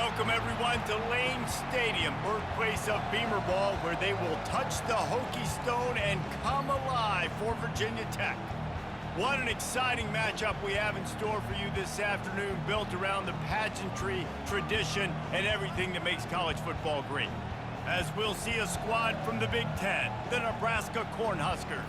Welcome, everyone, to Lane Stadium, birthplace of Beamer Ball, where they will touch the Hokie Stone and come alive for Virginia Tech. What an exciting matchup we have in store for you this afternoon, built around the pageantry, tradition, and everything that makes college football great. As we'll see a squad from the Big Ten, the Nebraska Cornhuskers,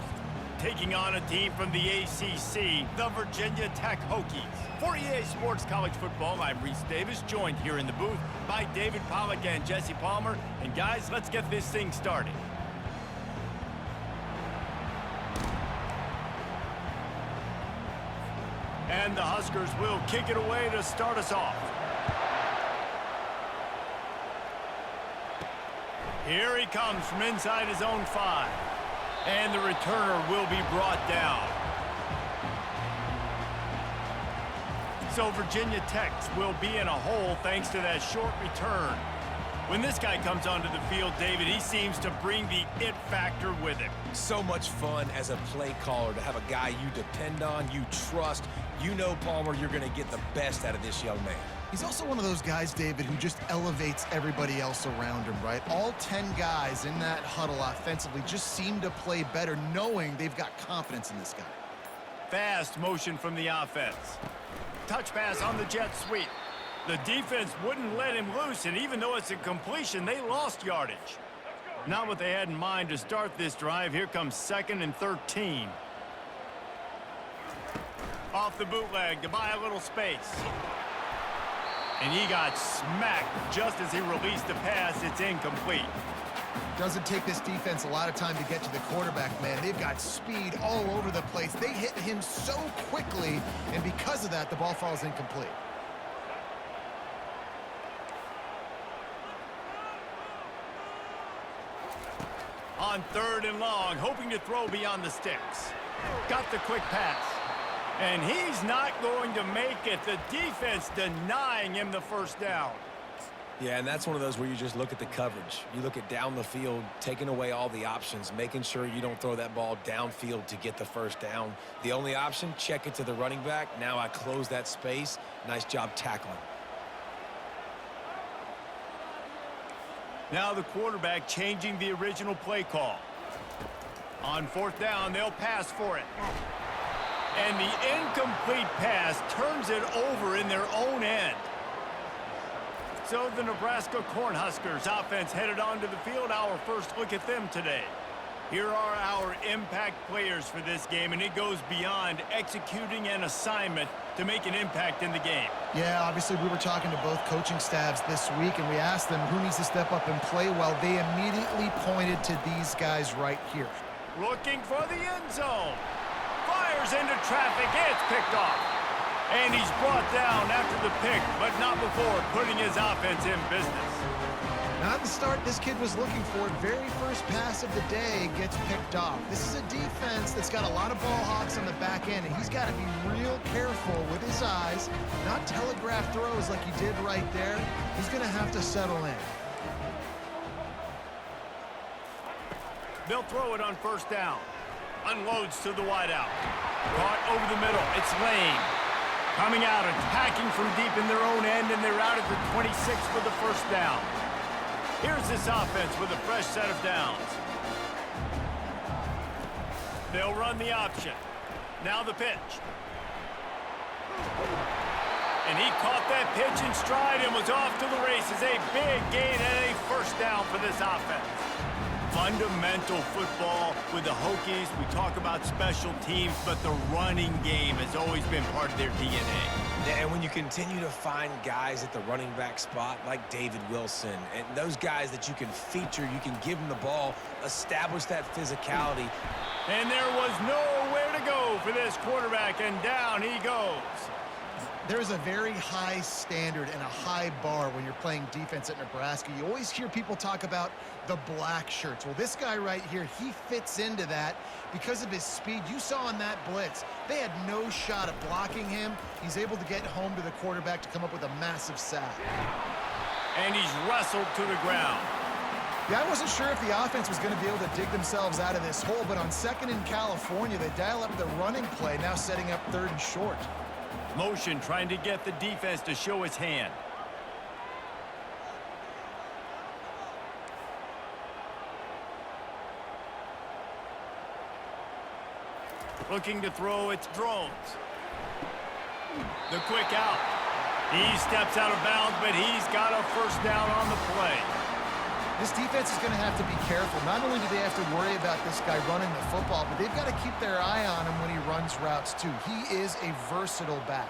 taking on a team from the ACC, the Virginia Tech Hokies. For EA Sports College Football, I'm Reese Davis, joined here in the booth by David Pollack and Jesse Palmer. And guys, let's get this thing started. And the Huskers will kick it away to start us off. Here he comes from inside his own 5. And the returner will be brought down. So Virginia Tech will be in a hole thanks to that short return. When this guy comes onto the field, David, he seems to bring the it factor with him. So much fun as a play caller to have a guy you depend on, you trust. You know, Palmer, you're going to get the best out of this young man. He's also one of those guys, David, who just elevates everybody else around him, right? All 10 guys in that huddle offensively just seem to play better knowing they've got confidence in this guy. Fast motion from the offense. Touch pass on the jet sweep. The defense wouldn't let him loose, and even though it's a completion, they lost yardage. Not what they had in mind to start this drive. Here comes 2nd and 13. Off the bootleg to buy a little space. And he got smacked just as he released the pass. It's incomplete. Doesn't take this defense a lot of time to get to the quarterback, man. They've got speed all over the place. They hit him so quickly, and because of that, the ball falls incomplete. On 3rd and long, hoping to throw beyond the sticks. Got the quick pass. And he's not going to make it. The defense denying him the first down. Yeah, and that's one of those where you just look at the coverage. You look at down the field, taking away all the options, making sure you don't throw that ball downfield to get the first down. The only option, check it to the running back. Now I close that space. Nice job tackling. Now the quarterback changing the original play call. On 4th down, they'll pass for it. And the incomplete pass turns it over in their own end. So the Nebraska Cornhuskers offense headed onto the field. Our first look at them today. Here are our impact players for this game, and it goes beyond executing an assignment to make an impact in the game. Yeah, obviously we were talking to both coaching staffs this week, and we asked them who needs to step up and play well. They immediately pointed to these guys right here. Looking for the end zone. Fires into traffic. It's picked off. And he's brought down after the pick, but not before putting his offense in business. Not the start this kid was looking for. Very first pass of the day gets picked off. This is a defense that's got a lot of ball hawks on the back end, and he's got to be real careful with his eyes, not telegraph throws like he did right there. He's going to have to settle in. They'll throw it on 1st down. Unloads to the wideout. Caught over the middle. It's Lane. Coming out, attacking from deep in their own end, and they're out at the 26 for the 1st down. Here's this offense with a fresh set of downs. They'll run the option. Now the pitch. And he caught that pitch in stride and was off to the races. A big gain and a 1st down for this offense. Fundamental football with the Hokies. We talk about special teams, but the running game has always been part of their DNA. Yeah, and when you continue to find guys at the running back spot like David Wilson, and those guys that you can feature, you can give them the ball, establish that physicality. And there was nowhere to go for this quarterback, and down he goes. There's a very high standard and a high bar when you're playing defense at Nebraska. You always hear people talk about the black shirts. Well, this guy right here, he fits into that because of his speed. You saw in that blitz, they had no shot at blocking him. He's able to get home to the quarterback to come up with a massive sack. And he's wrestled to the ground. Yeah, I wasn't sure if the offense was going to be able to dig themselves out of this hole, but on 2nd in California, they dial up the running play, now setting up 3rd and short. Motion trying to get the defense to show his hand. Looking to throw, it's drones. The quick out. He steps out of bounds, but he's got a first down on the play. This defense is going to have to be careful. Not only do they have to worry about this guy running the football, but they've got to keep their eye on him when he runs routes too. He is a versatile back.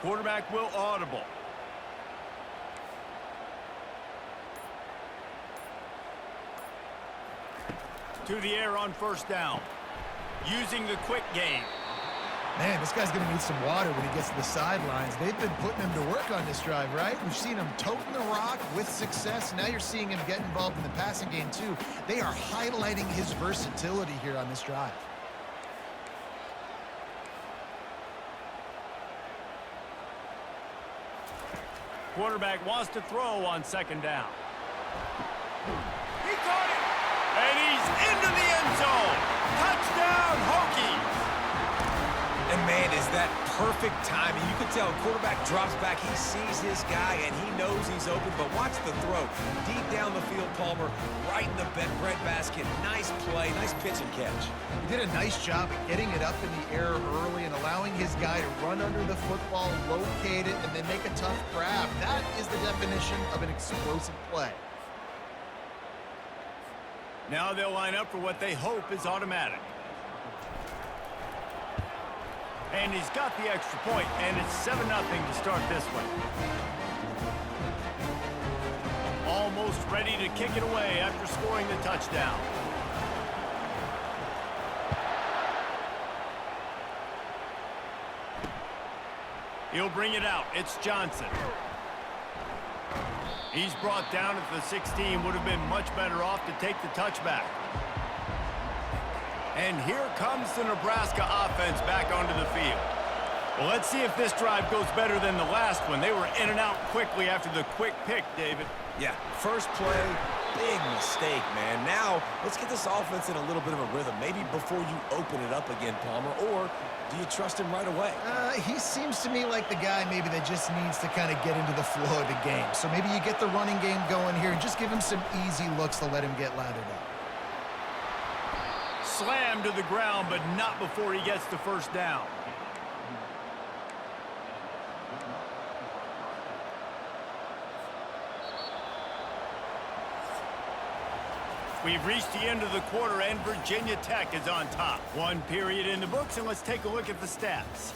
Quarterback will audible. To the air on first down. Using the quick game. Man, this guy's going to need some water when he gets to the sidelines. They've been putting him to work on this drive, right? We've seen him toting the rock with success. Now you're seeing him get involved in the passing game, too. They are highlighting his versatility here on this drive. Quarterback wants to throw on second down. He caught it! And he's into the end zone! Touchdown, Hokies! And, man, is that perfect timing. You can tell quarterback drops back. He sees his guy, and he knows he's open. But watch the throw. Deep down the field, Palmer, right in the bread basket. Nice play, nice pitch and catch. He did a nice job of getting it up in the air early and allowing his guy to run under the football, locate it, and then make a tough grab. That is the definition of an explosive play. Now they'll line up for what they hope is automatic. And he's got the extra point, and it's 7-0 to start this one. Almost ready to kick it away after scoring the touchdown. He'll bring it out. It's Johnson. He's brought down at the 16. Would have been much better off to take the touchback. And here comes the Nebraska offense back onto the field. Well, let's see if this drive goes better than the last one. They were in and out quickly after the quick pick, David. Yeah, first play, big mistake, man. Now, let's get this offense in a little bit of a rhythm. Maybe before you open it up again, Palmer, or do you trust him right away? He seems to me like the guy maybe that just needs to kind of get into the flow of the game. So maybe you get the running game going here and just give him some easy looks to let him get lathered up. Slammed to the ground, but not before he gets the first down. We've reached the end of the quarter, and Virginia Tech is on top. One period in the books, and let's take a look at the stats.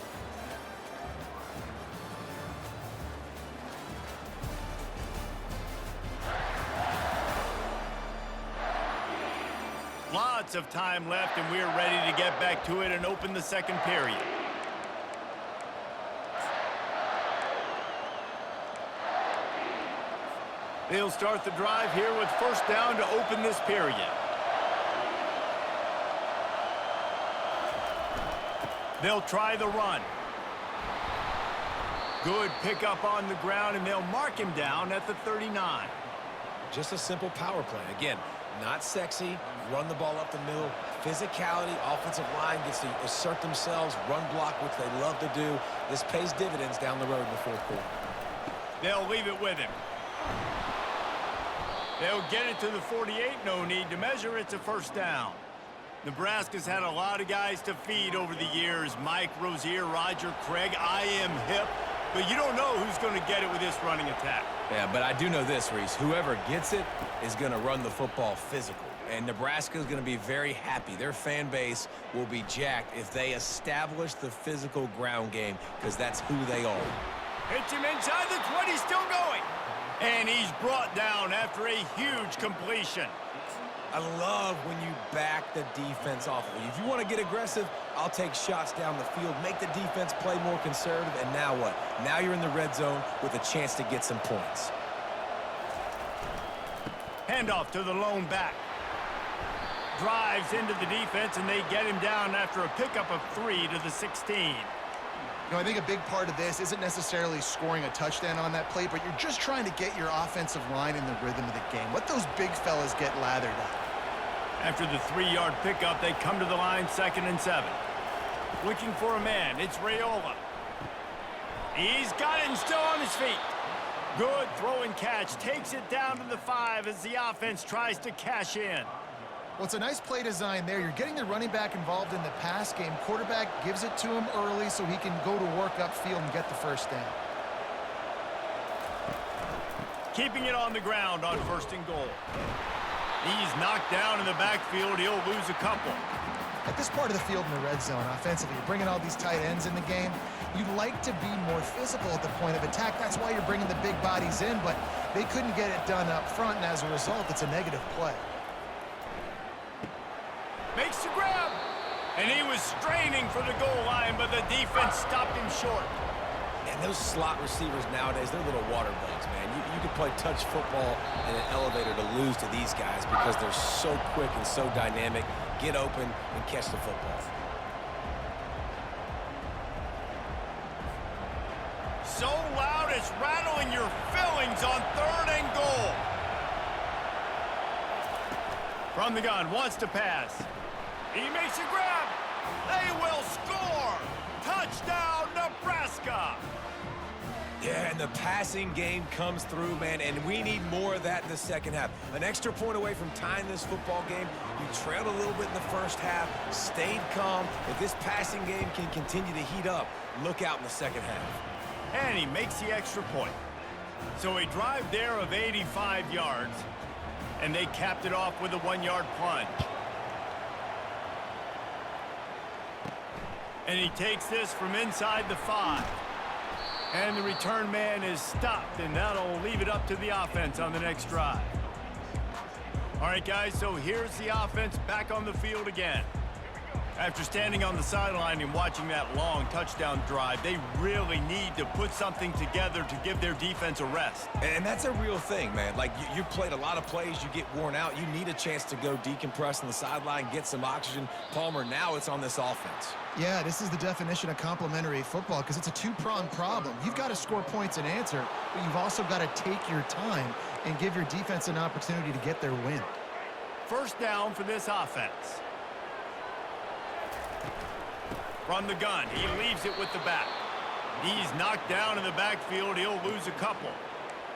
Lots of time left, and we're ready to get back to it and open the second period. They'll start the drive here with first down to open this period. They'll try the run. Good pickup on the ground, and they'll mark him down at the 39. Just a simple power play. Again, not sexy, run the ball up the middle, physicality, offensive line gets to assert themselves, run block, which they love to do. This pays dividends down the road in the fourth quarter. They'll leave it with him. They'll get it to the 48, no need to measure, it's a first down. Nebraska's had a lot of guys to feed over the years. Mike Rozier, Roger Craig, I am hip. But you don't know who's going to get it with this running attack. Yeah, but I do know this, Reese. Whoever gets it is going to run the football physical. And Nebraska is going to be very happy. Their fan base will be jacked if they establish the physical ground game, because that's who they are. Hits him inside the 20, still going. And he's brought down after a huge completion. I love when you back the defense off of you. If you want to get aggressive, I'll take shots down the field, make the defense play more conservative, and now what? Now you're in the red zone with a chance to get some points. Handoff to the lone back. Drives into the defense, and they get him down after a pickup of 3 to the 16. You know, I think a big part of this isn't necessarily scoring a touchdown on that play, but you're just trying to get your offensive line in the rhythm of the game. Let those big fellas get lathered up. After the 3-yard pickup, they come to the line 2nd and 7. Looking for a man. It's Raiola. He's got it and still on his feet. Good throw and catch. Takes it down to the 5 as the offense tries to cash in. Well, it's a nice play design there. You're getting the running back involved in the pass game. Quarterback gives it to him early so he can go to work upfield and get the first down. Keeping it on the ground on 1st and goal. He's knocked down in the backfield. He'll lose a couple. At this part of the field in the red zone, offensively, you're bringing all these tight ends in the game. You'd like to be more physical at the point of attack. That's why you're bringing the big bodies in, but they couldn't get it done up front, and as a result, it's a negative play. Makes the grab. And he was straining for the goal line, but the defense stopped him short. And those slot receivers nowadays, they're little water bugs, man. You can play touch football in an elevator to lose to these guys because they're so quick and so dynamic. Get open and catch the football. So loud it's rattling your fillings on 3rd and goal. From the gun, wants to pass. He makes a grab. They will score. Touchdown, Nebraska. Yeah, and the passing game comes through, man, and we need more of that in the second half. An extra point away from tying this football game. You trailed a little bit in the first half, stayed calm. If this passing game can continue to heat up, look out in the second half. And he makes the extra point. So a drive there of 85 yards, and they capped it off with a 1-yard plunge. And he takes this from inside the 5. And the return man is stopped, and that'll leave it up to the offense on the next drive. All right, guys, so here's the offense back on the field again. After standing on the sideline and watching that long touchdown drive, they really need to put something together to give their defense a rest. And that's a real thing, man. Like, you played a lot of plays, you get worn out. You need a chance to go decompress on the sideline, get some oxygen. Palmer, now it's on this offense. Yeah, this is the definition of complementary football because it's a two-pronged problem. You've got to score points and answer, but you've also got to take your time and give your defense an opportunity to get their win. 1st down for this offense. From the gun, he leaves it with the back. He's knocked down in the backfield. He'll lose a couple.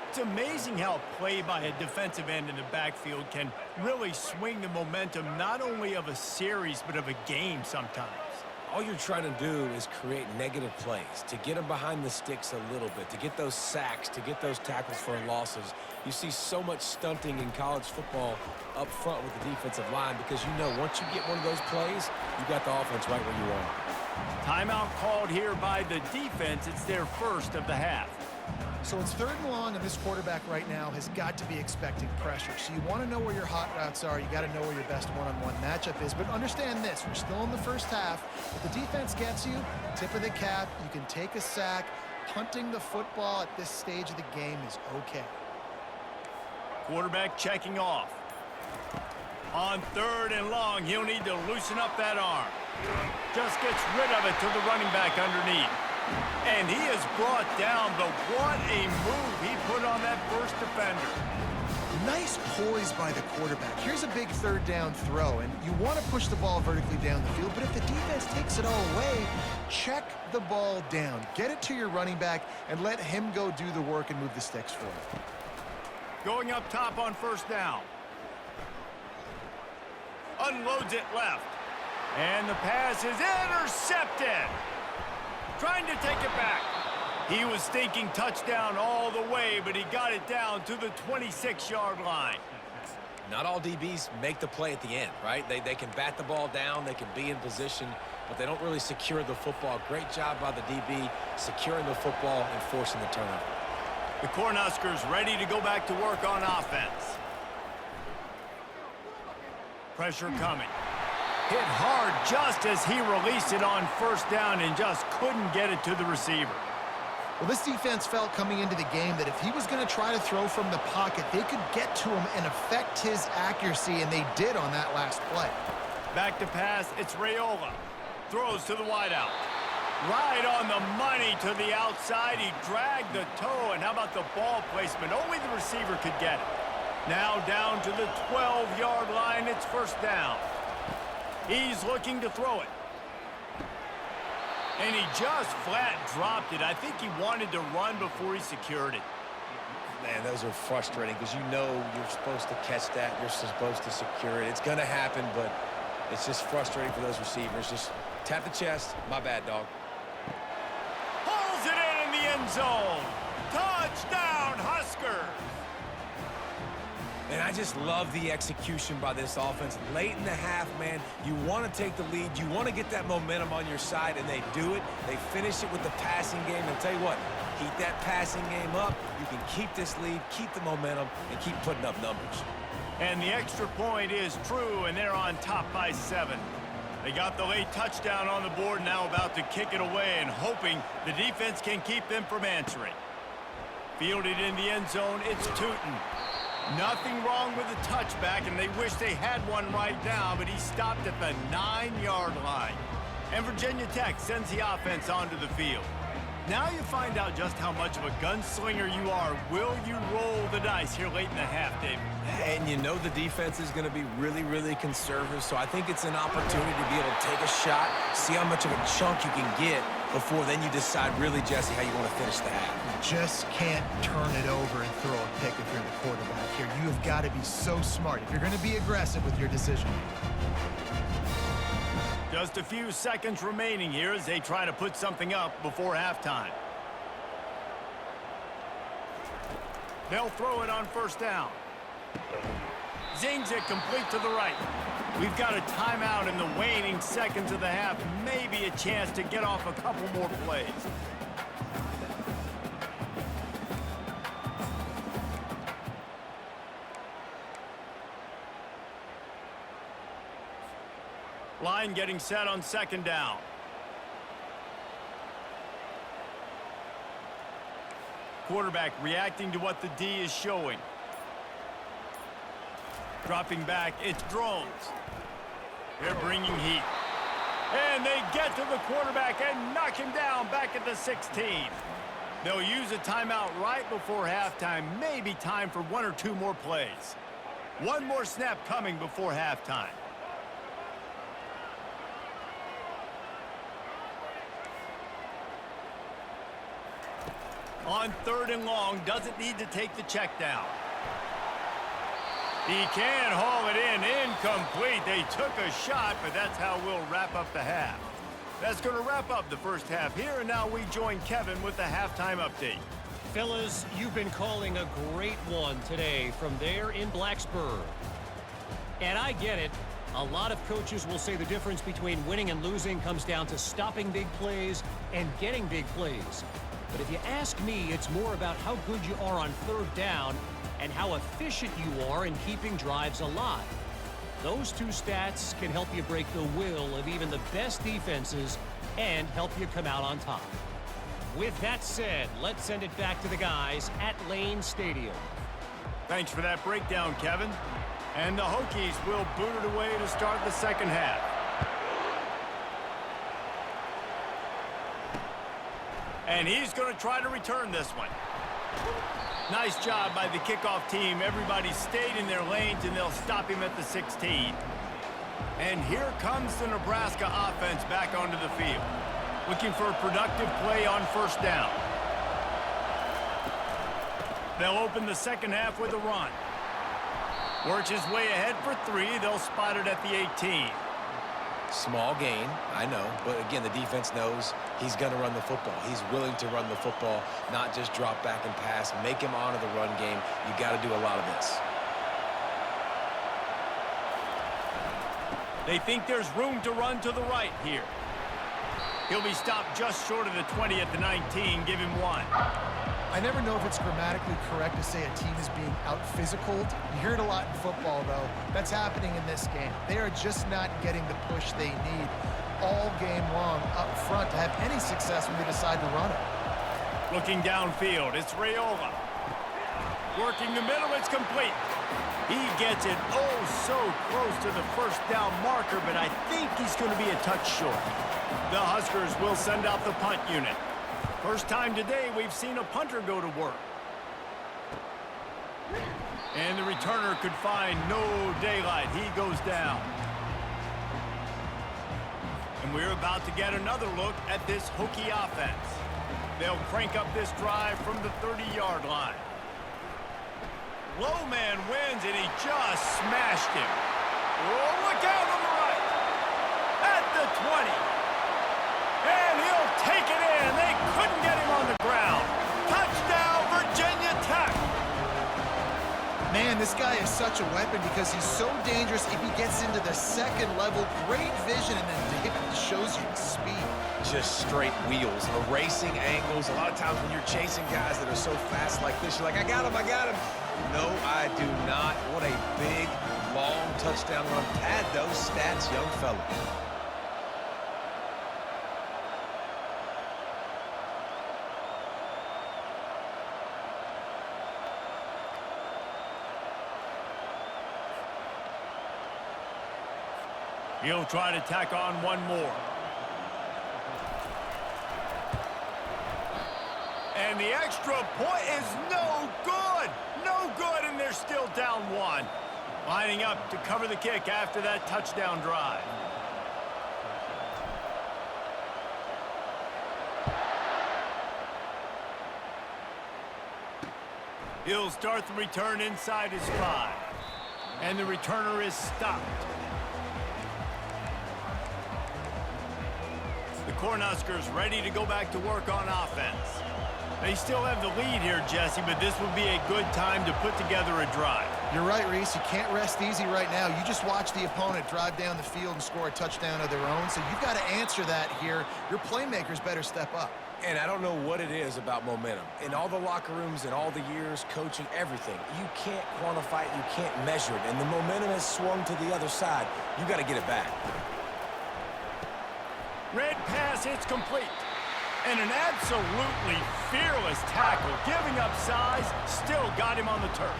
It's amazing how a play by a defensive end in the backfield can really swing the momentum not only of a series but of a game sometimes. All you're trying to do is create negative plays, to get them behind the sticks a little bit, to get those sacks, to get those tackles for losses. You see so much stunting in college football up front with the defensive line because you know once you get one of those plays, you got the offense right where you want it. Timeout called here by the defense. It's their 1st of the half. So it's 3rd and long, and this quarterback right now has got to be expecting pressure. So you want to know where your hot routes are. You got to know where your best one-on-one matchup is. But understand this, we're still in the first half. If the defense gets you, tip of the cap, you can take a sack. Punting the football at this stage of the game is okay. Quarterback checking off. On 3rd and long, he'll need to loosen up that arm. Just gets rid of it to the running back underneath. And he is brought down, but what a move he put on that first defender. Nice poise by the quarterback. Here's a big 3rd down throw, and you want to push the ball vertically down the field, but if the defense takes it all away, check the ball down. Get it to your running back and let him go do the work and move the sticks for you. Going up top on 1st down. Unloads it left. And the pass is intercepted. Trying to take it back. He was thinking touchdown all the way, but he got it down to the 26-yard line. Not all DBs make the play at the end, right? They can bat the ball down, they can be in position, but they don't really secure the football. Great job by the DB securing the football and forcing the turnover. The Cornhuskers ready to go back to work on offense. Pressure coming. Hit hard just as he released it on 1st down and just couldn't get it to the receiver. Well, this defense felt coming into the game that if he was going to try to throw from the pocket, they could get to him and affect his accuracy, and they did on that last play. Back to pass, it's Raiola. Throws to the wideout. Right on the money to the outside. He dragged the toe, and how about the ball placement? Only the receiver could get it. Now down to the 12-yard line, it's 1st down. He's looking to throw it. And he just flat dropped it. I think he wanted to run before he secured it. Man, those are frustrating because you know you're supposed to catch that. You're supposed to secure it. It's going to happen, but it's just frustrating for those receivers. Just tap the chest. My bad, dog. Pulls it in the end zone. Touchdown, Huskers. And I just love the execution by this offense. Late in the half, man, you want to take the lead. You want to get that momentum on your side, and they do it. They finish it with the passing game. And I'll tell you what, keep that passing game up. You can keep this lead, keep the momentum, and keep putting up numbers. And the extra point is true, and they're on top by 7. They got the late touchdown on the board, now about to kick it away and hoping the defense can keep them from answering. Fielded in the end zone, it's Tootin. Nothing wrong with the touchback, and they wish they had one right now, but he stopped at the 9-yard line. And Virginia Tech sends the offense onto the field. Now you find out just how much of a gunslinger you are. Will you roll the dice here late in the half, David? And you know the defense is going to be really, really conservative, so I think it's an opportunity to be able to take a shot, see how much of a chunk you can get before then you decide really, Jesse, how you want to finish the half. You just can't turn it over and throw a pick if you're the quarterback here. You have got to be so smart if you're going to be aggressive with your decision. Just a few seconds remaining here as they try to put something up before halftime. They'll throw it on first down. Zings it complete to the right. We've got a timeout in the waning seconds of the half. Maybe a chance to get off a couple more plays. Line getting set on second down. Quarterback reacting to what the D is showing. Dropping back, it's Drones. They're bringing heat. And they get to the quarterback and knock him down back at the 16. They'll use a timeout right before halftime. Maybe time for one or two more plays. One more snap coming before halftime. On 3rd and long, doesn't need to take the check down. He can haul it in, incomplete. They took a shot, but that's how we'll wrap up the half. That's going to wrap up the first half here, and now we join Kevin with the halftime update. Fellas, you've been calling a great one today from there in Blacksburg. And I get it. A lot of coaches will say the difference between winning and losing comes down to stopping big plays and getting big plays. But if you ask me, it's more about how good you are on 3rd down and how efficient you are in keeping drives alive. Those two stats can help you break the will of even the best defenses and help you come out on top. With that said, let's send it back to the guys at Lane Stadium. Thanks for that breakdown, Kevin. And the Hokies will boot it away to start the second half. And he's going to try to return this one. Nice job by the kickoff team. Everybody stayed in their lanes, and they'll stop him at the 16. And here comes the Nebraska offense back onto the field, looking for a productive play on first down. They'll open the second half with a run. Works his way ahead for 3. They'll spot it at the 18. Small gain, I know, but again, the defense knows he's going to run the football. He's willing to run the football, not just drop back and pass. Make him honor the run game. You got to do a lot of this. They think there's room to run to the right here. He'll be stopped just short of the 20 at the 19. Give him 1. I never know if it's grammatically correct to say a team is being out-physicaled. You hear it a lot in football, though. That's happening in this game. They are just not getting the push they need all game long up front to have any success when they decide to run it. Looking downfield, it's Raiola. Working the middle, it's complete. He gets it oh so close to the first down marker, but I think he's going to be a touch short. The Huskers will send out the punt unit. First time today we've seen a punter go to work. And the returner could find no daylight. He goes down. And we're about to get another look at this Hokie offense. They'll crank up this drive from the 30-yard line. Low man wins, and he just smashed him. Oh, look out on the right. At the 20. And he'll take it in. They couldn't get him on the ground. Touchdown, Virginia Tech. Man, this guy is such a weapon because he's so dangerous if he gets into the second level. Great vision, and then David shows you speed. Just straight wheels, erasing angles. A lot of times when you're chasing guys that are so fast like this, you're like, I got him, I got him. No, I do not. What a big, long touchdown run. Pad those stats, young fella. He'll try to tack on one more. And the extra point is no good. No good, and they're still down one. Lining up to cover the kick after that touchdown drive. He'll start the return inside his 5. And the returner is stopped. The Cornhuskers ready to go back to work on offense. They still have the lead here, Jesse, but this would be a good time to put together a drive. You're right, Reese. You can't rest easy right now. You just watch the opponent drive down the field and score a touchdown of their own, so you've got to answer that here. Your playmakers better step up. And I don't know what it is about momentum. In all the locker rooms, in all the years, coaching, everything, you can't quantify it, you can't measure it. And the momentum has swung to the other side. You got to get it back. Red pass, it's complete. And an absolutely fearless tackle, giving up size, still got him on the turf.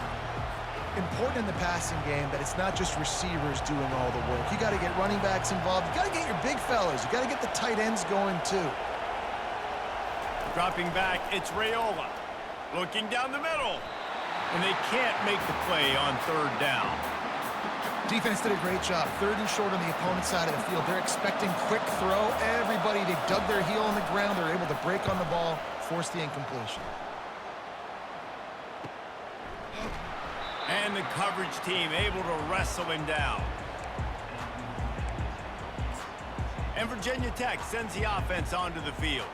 Important in the passing game that it's not just receivers doing all the work. You got to get running backs involved. You got to get your big fellas. You got to get the tight ends going too. Dropping back, it's Raiola. Looking down the middle. And they can't make the play on third down. Defense did a great job. Third and short on the opponent's side of the field. They're expecting quick throw. Everybody, they dug their heel on the ground. They're able to break on the ball, force the incompletion. And the coverage team able to wrestle him down. And Virginia Tech sends the offense onto the field.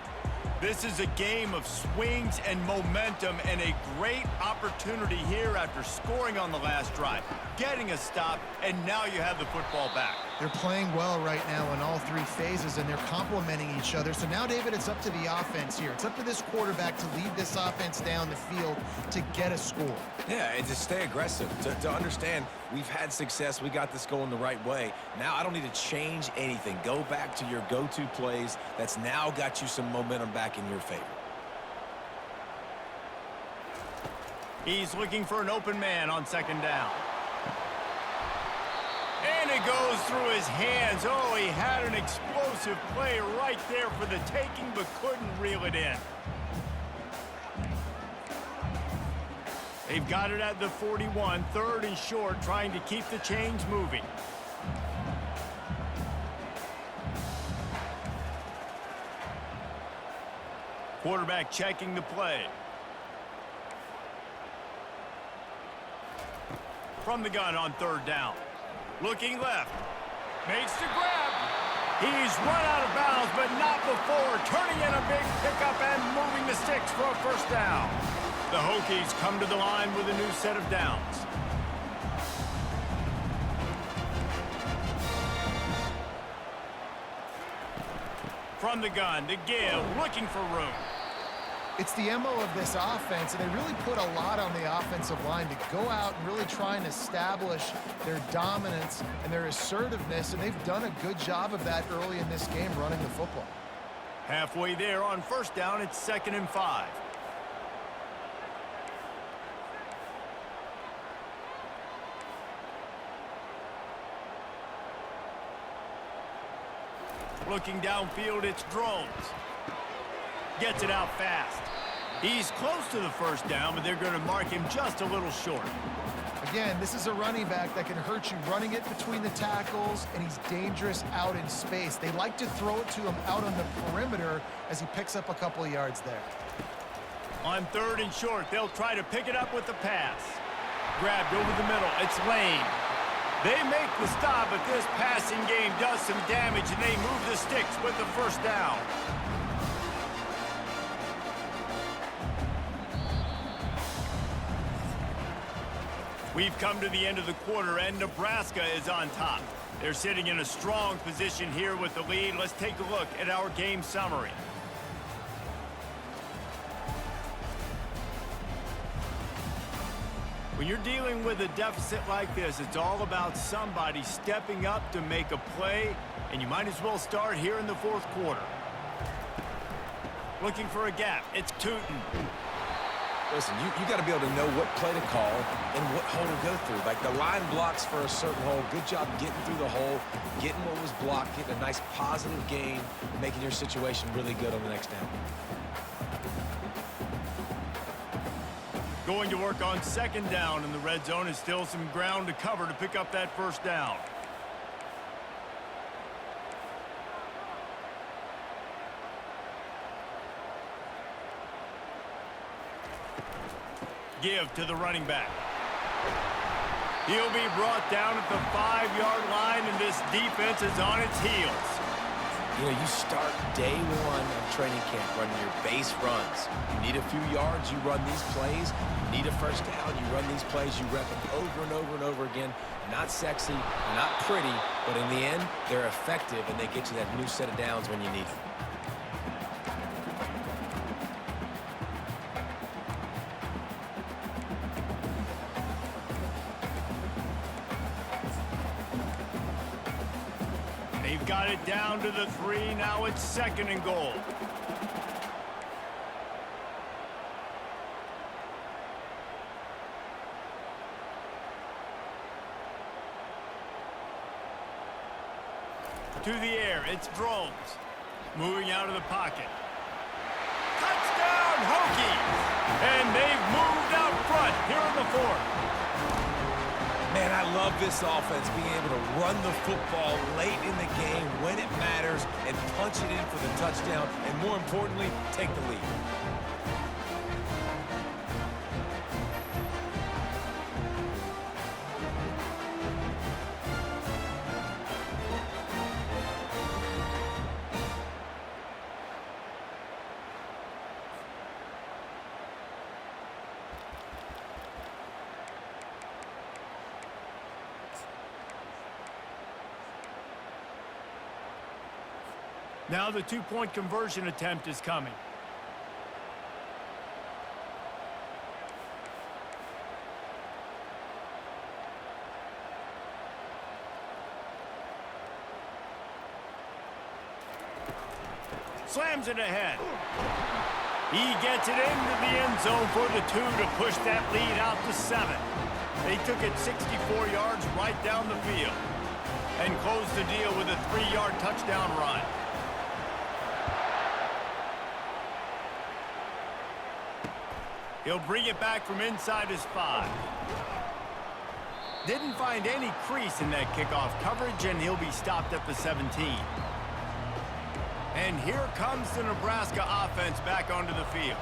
This is a game of swings and momentum, and a great opportunity here after scoring on the last drive, getting a stop, and now you have the football back. They're playing well right now in all three phases, and they're complementing each other. So now, David, it's up to the offense here. It's up to this quarterback to lead this offense down the field to get a score. Yeah, and to stay aggressive, to understand we've had success, we got this going the right way. Now I don't need to change anything. Go back to your go-to plays. That's now got you some momentum back in your favor. He's looking for an open man on second down. And it goes through his hands. Oh, he had an explosive play right there for the taking, but couldn't reel it in. They've got it at the 41, third and short, trying to keep the chains moving. Quarterback checking the play. From the gun on third down. Looking left. Makes the grab. He's run out of bounds, but not before. Turning in a big pickup and moving the sticks for a first down. The Hokies come to the line with a new set of downs. From the gun to give, looking for room. It's the MO of this offense, and they really put a lot on the offensive line to go out and really try and establish their dominance and their assertiveness, and they've done a good job of that early in this game running the football. Halfway there on first down, it's 2nd and 5. Looking downfield, it's Drones. Gets it out fast. He's close to the first down, but they're going to mark him just a little short. Again, this is a running back that can hurt you running it between the tackles, and he's dangerous out in space. They like to throw it to him out on the perimeter as he picks up a couple of yards there. On third and short, they'll try to pick it up with the pass. grabbed over the middle. It's Lane. They make the stop, but this passing game does some damage, and they move the sticks with the first down. We've come to the end of the quarter, and Nebraska is on top. They're sitting in a strong position here with the lead. Let's take a look at our game summary. When you're dealing with a deficit like this, it's all about somebody stepping up to make a play, and you might as well start here in the fourth quarter. Looking for a gap. It's Tootin. Listen, you got to be able to know what play to call and what hole to go through. Like the line blocks for a certain hole. Good job getting through the hole, getting what was blocked, getting a nice positive gain, making your situation really good on the next down. Going to work on second down, and the red zone is still some ground to cover to pick up that first down. Give to the running back. He'll be brought down at the 5-yard line, and this defense is on its heels. You know, you start day one of training camp running your base runs. You need a few yards, you run these plays. You need a first down, you run these plays. You rep them over and over and over again. Not sexy, not pretty, but in the end, they're effective, and they get you that new set of downs when you need them. They've got it down to the 3. Now it's second and goal. To the air, it's Drones. Moving out of the pocket. Touchdown, Hokies! And they've moved out front here in the fourth. Man, I love this offense, being able to run the football late in the game when it matters and punch it in for the touchdown, and more importantly, take the lead. Now the two-point conversion attempt is coming. Slams it ahead. He gets it into the end zone for the 2 to push that lead out to 7. They took it 64 yards right down the field and closed the deal with a 3-yard touchdown run. He'll bring it back from inside his 5. Didn't find any crease in that kickoff coverage, and he'll be stopped at the 17. And here comes the Nebraska offense back onto the field.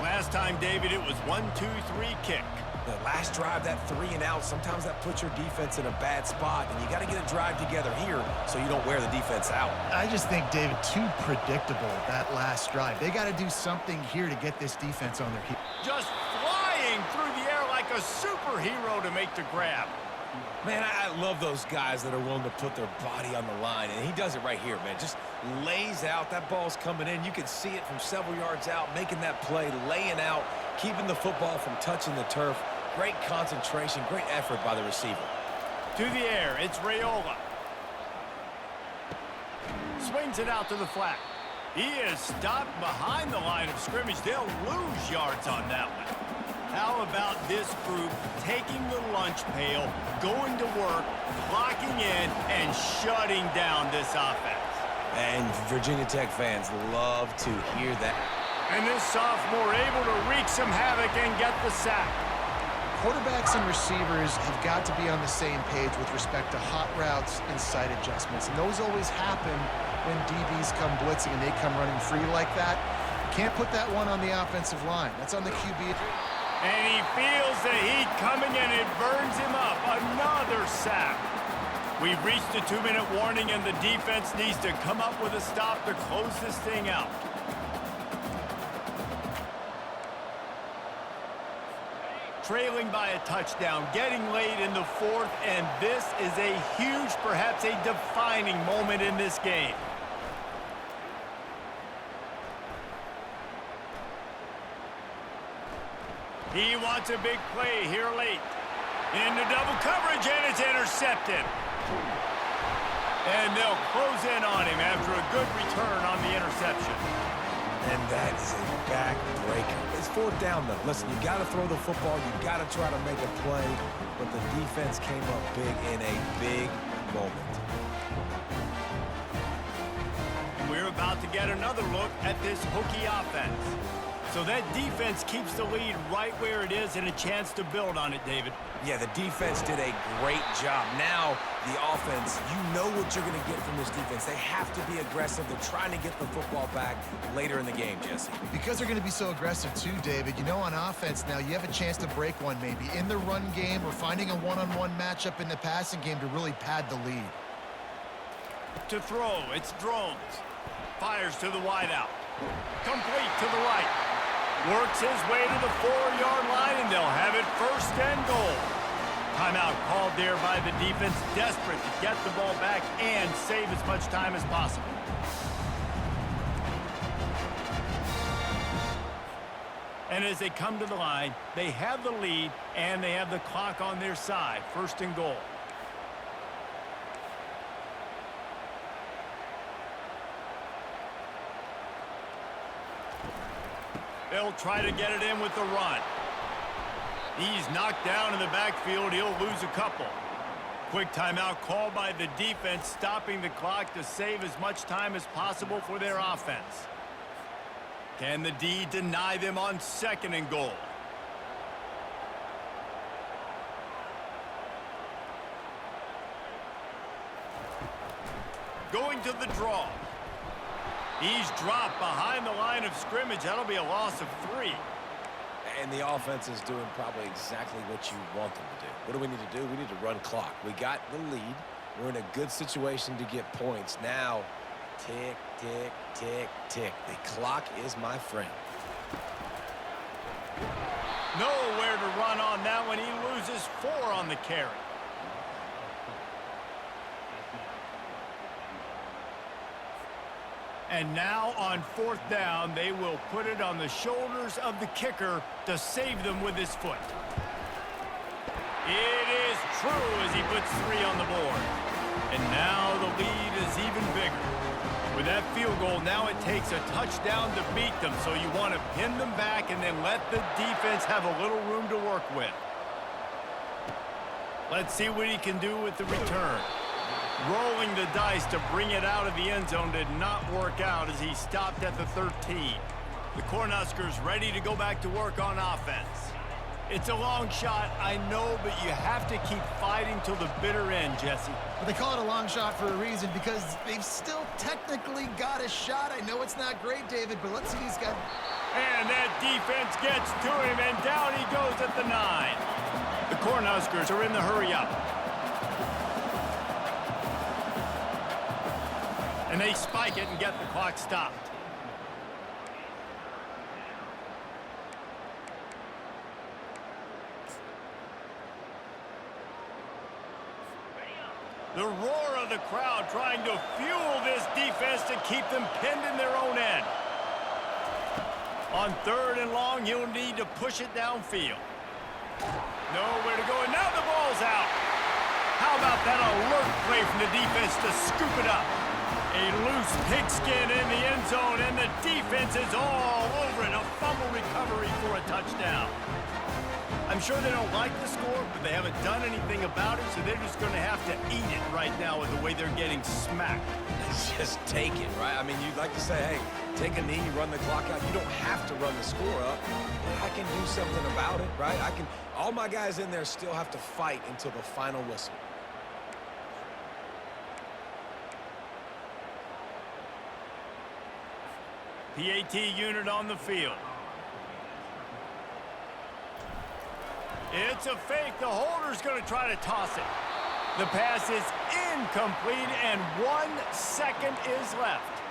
Last time, David, it was 1-2-3 kick. The last drive, that 3 and out, sometimes that puts your defense in a bad spot, and you got to get a drive together here so you don't wear the defense out. I just think, David, too predictable, that last drive. They got to do something here to get this defense on their heels. Just flying through the air like a superhero to make the grab. Man, I love those guys that are willing to put their body on the line, and he does it right here, man. Just lays out. That ball's coming in. You can see it from several yards out, making that play, laying out, keeping the football from touching the turf. Great concentration, great effort by the receiver. To the air, it's Raiola. Swings it out to the flat. He is stopped behind the line of scrimmage. They'll lose yards on that one. How about this group taking the lunch pail, going to work, locking in, and shutting down this offense? And Virginia Tech fans love to hear that. And this sophomore able to wreak some havoc and get the sack. Quarterbacks and receivers have got to be on the same page with respect to hot routes and sight adjustments. And those always happen when DBs come blitzing and they come running free like that. You can't put that one on the offensive line. That's on the QB. And he feels the heat coming, and it burns him up. Another sack. We've reached a 2-minute warning, and the defense needs to come up with a stop to close this thing out. Trailing by a touchdown, getting late in the fourth, and this is a huge, perhaps a defining moment in this game. He wants a big play here late. Into double coverage, and it's intercepted. And they'll close in on him after a good return on the interception. And that is a back-breaker. It's fourth down, though. Listen, you got to throw the football. You got to try to make a play. But the defense came up big in a big moment. We're about to get another look at this Hokie offense. So that defense keeps the lead right where it is and a chance to build on it, David. Yeah, the defense did a great job. Now, the offense, you know what you're going to get from this defense. They have to be aggressive. They're trying to get the football back later in the game, Jesse. Because they're going to be so aggressive too, David, you know, on offense now, you have a chance to break one maybe in the run game or finding a one-on-one matchup in the passing game to really pad the lead. To throw, it's Drones. Fires to the wideout. Complete to the right. Works his way to the 4-yard line, and they'll have it first and goal. Timeout called there by the defense, desperate to get the ball back and save as much time as possible. And as they come to the line, they have the lead, and they have the clock on their side. First and goal. They'll try to get it in with the run. He's knocked down in the backfield. He'll lose a couple. Quick timeout called by the defense, stopping the clock to save as much time as possible for their offense. Can the D deny them on second and goal? Going to the draw. He's dropped behind the line of scrimmage. That'll be a loss of 3. And the offense is doing probably exactly what you want them to do. What do we need to do? We need to run clock. We got the lead. We're in a good situation to get points. Now, tick, tick, tick, tick. The clock is my friend. Nowhere to run on that one. He loses 4 on the carry. And now on fourth down, they will put it on the shoulders of the kicker to save them with his foot. It is true as he puts 3 on the board. And now the lead is even bigger. With that field goal, now it takes a touchdown to beat them, so you want to pin them back and then let the defense have a little room to work with. Let's see what he can do with the return. Rolling the dice to bring it out of the end zone did not work out as he stopped at the 13. The Cornhuskers ready to go back to work on offense. It's a long shot, I know, but you have to keep fighting till the bitter end, Jesse. But they call it a long shot for a reason because they've still technically got a shot. I know it's not great, David, but let's see these guys. And that defense gets to him, and down he goes at the 9. The Cornhuskers are in the hurry up. And they spike it and get the clock stopped. The roar of the crowd trying to fuel this defense to keep them pinned in their own end. On 3rd and long, he'll need to push it downfield. Nowhere to go, and now the ball's out. How about that alert play from the defense to scoop it up? A loose pigskin in the end zone, and the defense is all over it. A fumble recovery for a touchdown. I'm sure they don't like the score, but they haven't done anything about it, so they're just going to have to eat it right now with the way they're getting smacked. Just take it, right? I mean, you'd like to say, hey, take a knee, run the clock out. You don't have to run the score up. But I can do something about it, right? All my guys in there still have to fight until the final whistle. PAT unit on the field. It's a fake. The holder's going to try to toss it. The pass is incomplete, and 1 second is left.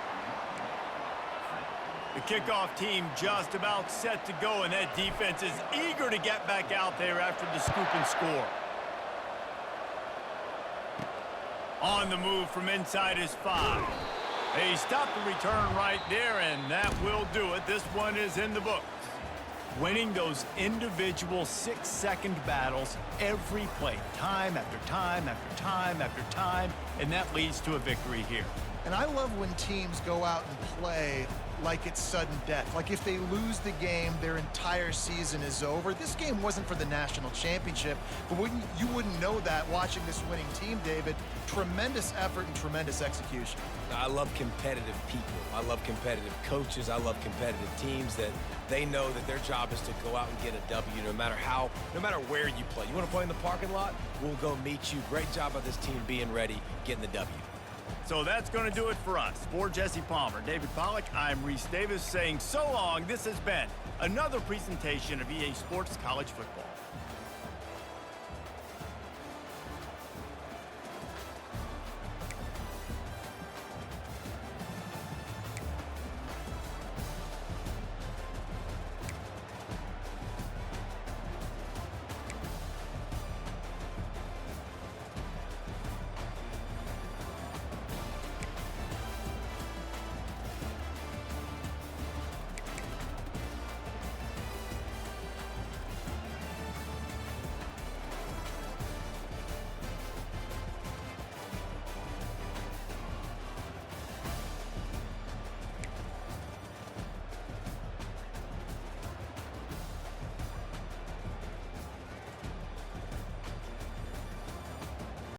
The kickoff team just about set to go, and that defense is eager to get back out there after the scoop and score. On the move from inside his 5. They stopped the return right there, and that will do it. This one is in the books. Winning those individual 6-second battles every play, time after time after time after time, and that leads to a victory here. And I love when teams go out and play like it's sudden death. Like if they lose the game, their entire season is over. This game wasn't for the national championship, but you wouldn't know that watching this winning team, David. Tremendous effort and tremendous execution. I love competitive people. I love competitive coaches. I love competitive teams that they know that their job is to go out and get a W no matter where you play. You want to play in the parking lot? We'll go meet you. Great job by this team being ready, getting the W. So that's going to do it for us. For Jesse Palmer, David Pollack, I'm Reese Davis saying so long. This has been another presentation of EA Sports College Football.